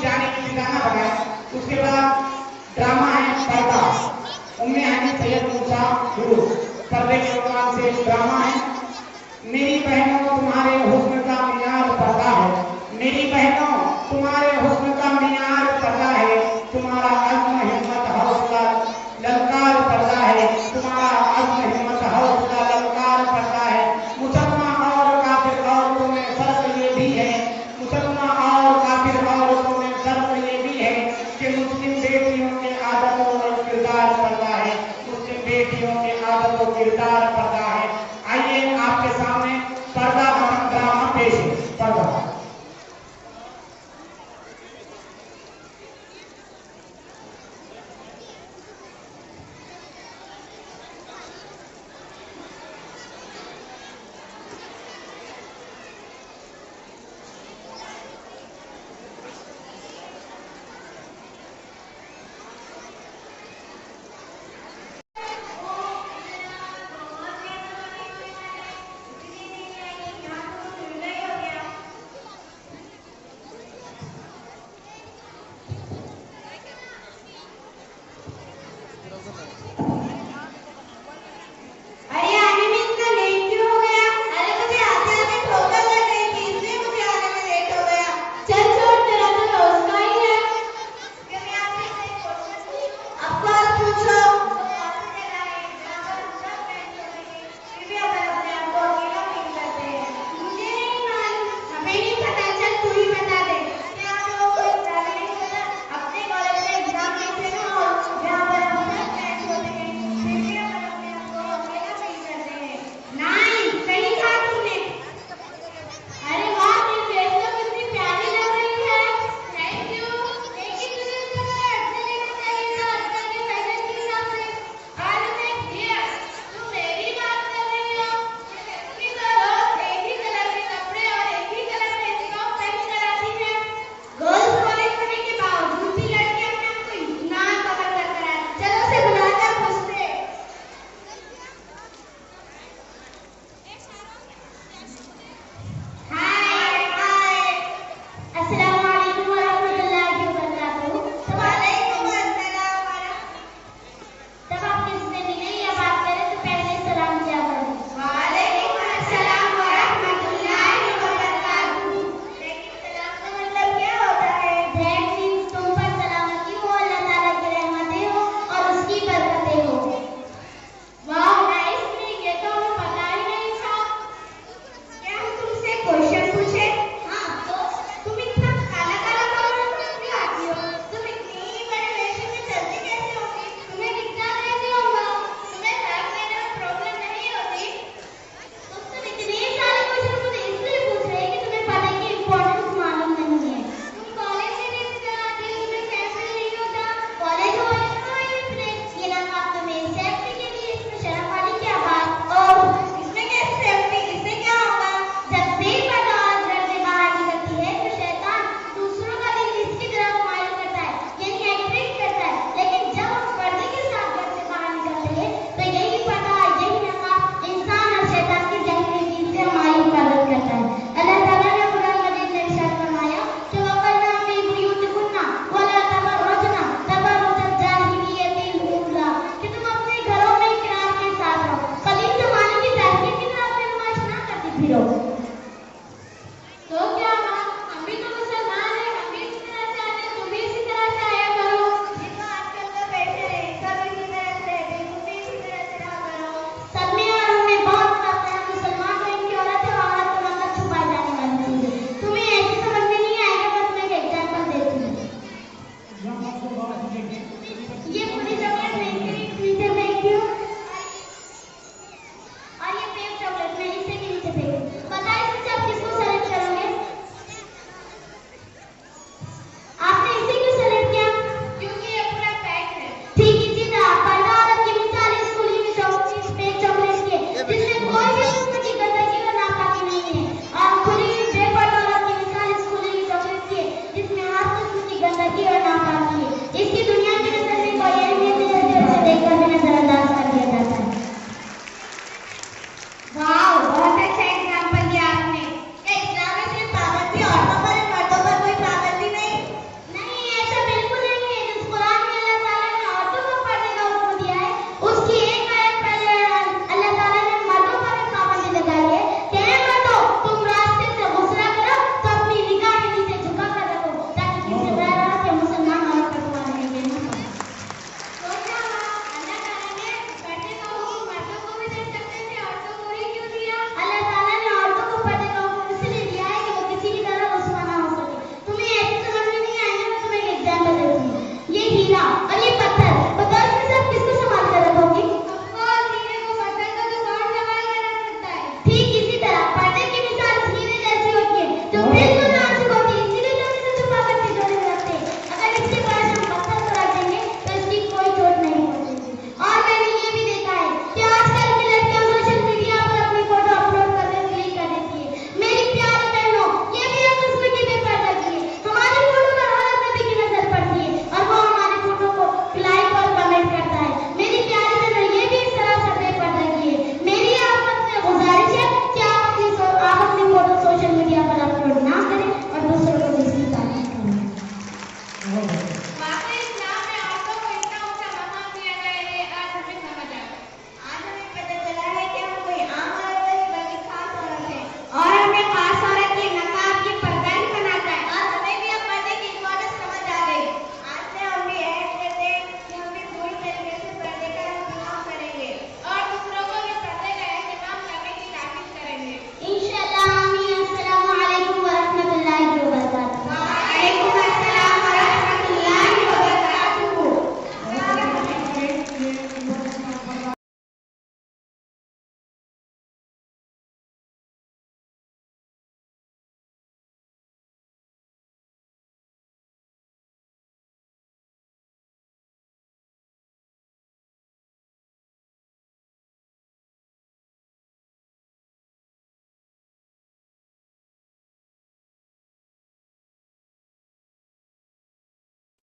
जाने की ठिकाना बनाए। उसके बाद ड्रामा है पर्दा, उम्मे हनी सैयद मूसा गुरु, पर्दे के उन्वान से ड्रामा है। मेरी बहनों तुम्हारे हुस्न का मीनार पर्दा है, मेरी बहनों तुम्हारे हुस्न का मीनार पर्दा है, तुम्हारा अज़्म हिम्मत हौसला ललकार पर्दा है, तुम्हारा अज़्म हिम्मत हौसला ललकार पर्दा है। मुसलमान और काफिर औरतों में फर्क ये भी है, मुसलमान और काफिर औरतों में फर्क ये भी है कि मुस्लिम बेटियों के आदतों और किरदार पर्दा है, मुस्लिम बेटियों के आदत और किरदार पर्दा है। आइए आपके सामने पर्दा ड्रामा पेश है। पर्दा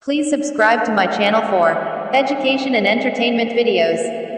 Please subscribe to my channel for education and entertainment videos.